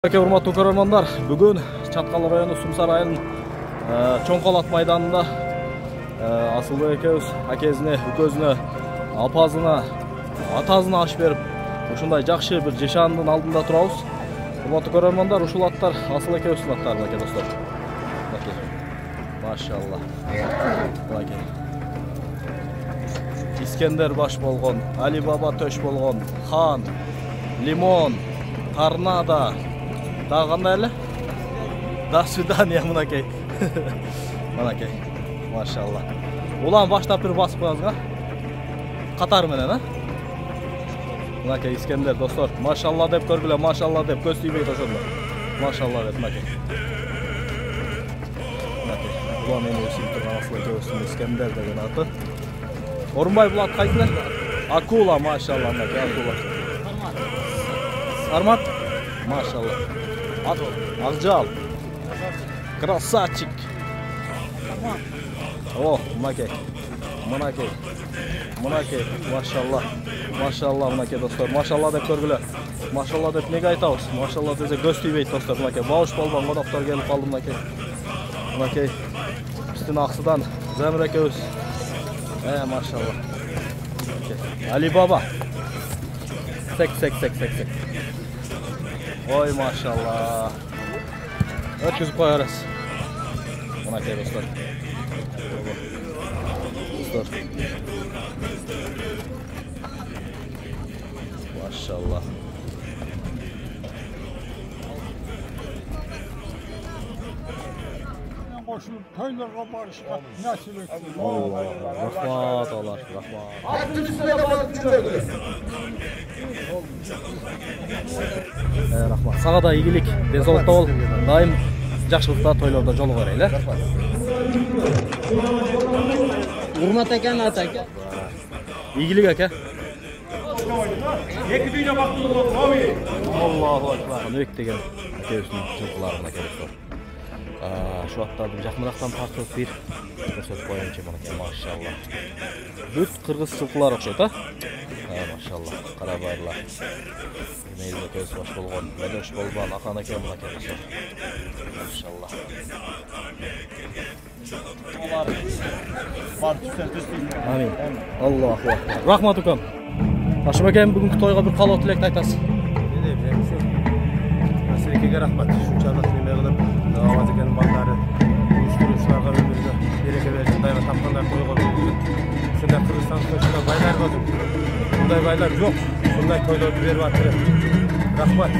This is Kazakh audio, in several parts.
Урматтуу көрөрмандар, бүгүн Чаткал району Сумсар айылынын Чоңколат майданында Асылбек экөөбүз акезине, үкөзүнө, апазына, атазына аш берип, ушундай жакшы бир жешандын алдында турабыз. Урматтуу көрөрмандар, ушул аттар Асыл экөөбүздүн аттары экен достор. Машалла. Искендер баш болгон, Али Баба төш болгон, Хан, Лимон, Торнадо, daha qanday elə? Daha Südaniya mınakey. Mınakey. Maşallah. Ulan başlap bir basıp qoyazga. Qatar menen ha? Mınakey İskender dostlar. Maşallah dep görgüle, maşallah dep göz tüybey toşonda. Maşallah dep mınakey. Mınakey. Ulan meni ösüp turgan Asıl ekөөбүздүн İskender деген аты. Орунбай бул ат кайсылар? Акула, maşallah mınakey, Акула. Сармат? Maşallah. Акжал. Красавчик. О, мынакей. Мынакей. Машалла. Машалла мынакей достор. Машалла деп көргүлө. Машалла деп неге айтабыз? Машалла десе көз тийбейт достор. Мынакей бауыш болгон коноктор келип калды мынакей. Мынакей биздин Аксыдан Земир экөөбүз. Машалла. Али Баба. Сек. Oy maşallah. Ötküzüp koyarız. Mınakey dostlar. Maşallah. Koşulup köylerine barışmak nasip etsin. Rahmat olar, rahmat. Rahmat. Sağa da iyilik, densolukta ol. Daim жақшылықта, тойларда жолуға орайлы. Урмат экен ата экен. Ийгилик ака. Эки дүйнө бактылык болобу? Аллаху акбар. Нөк деген экөөбүздүн жылкыларына келиптир. Şu аттарды жакыныраактан тартып бир көрсөтүп коеюнчу мынакей, машалла. Бүт кыргыз жылкылар окшойт, машалла. Карабайлар. Мейли көз баш болгон, Медөш болгон, Акан экен мынакей. Машалла. Алар бар түзөтүп. Амин. Аллаху акбар. Рахмат укам. Ашым экен бүгүнкү тойго бир калоо тилек айтасыз. Asılekege rahmat. Şunçalık neме кылып, аваз экенин балдары уюштуруучуларга өмүрүнө береке берсин, дайыма тапкандар тойго берилген. Ушундай Кыргызстан тойчуна байлар болду. Мындай байлар жок. Ушундай тойлорду берип атыр. Рахмат.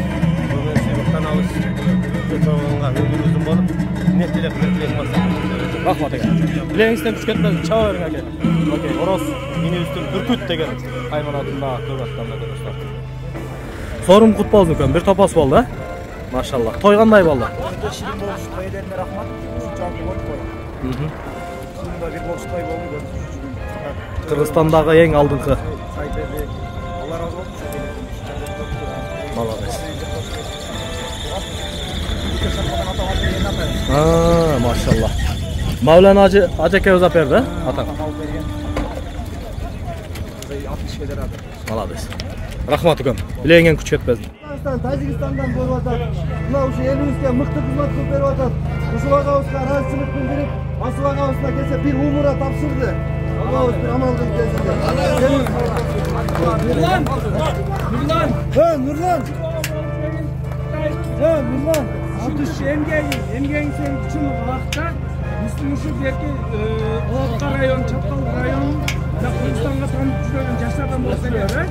Бүгүн сыйлыктан алыс. Тойгонго өмүр узун болуп, эмне тилек болсо. Рахмат экен. Билеңизден күч кетпесин, чаба бериң аке. Окей, Ороз инибиздин Бүркүт деген кайманатында көп аттанды достор. Сорум кут болсун экен, бир топос болду, Машалла. Той кандай болду? Ширин болуш, той элерине рахмат. Ушунчалык болуп койду. Ширинде бир болуш той болду. Кыргызстандагы эң алдыңкы. Сайберди. Алла разы болсун. Молодец. Машалла. Мавлана ажекебиз алып берди, атаң. Молодец. Рахмат укам. Билеңген күч кетпесин. Тажикстандан көрүп атат. Мына ушу элибизге мыкты кызмат кылып берип атат. Ушул агабызга ыраазычылык билдирип, Асыл агабызга келсе бир умура тапшырды. Агабыз бир амал кылып келсин. Нурлан. Atış emgeğin sen için vakta bizim şu belki Oğuzlar rayon, Çatkal rayon, Kırgızistan'a tanıp жүрген жаштардан болса керек.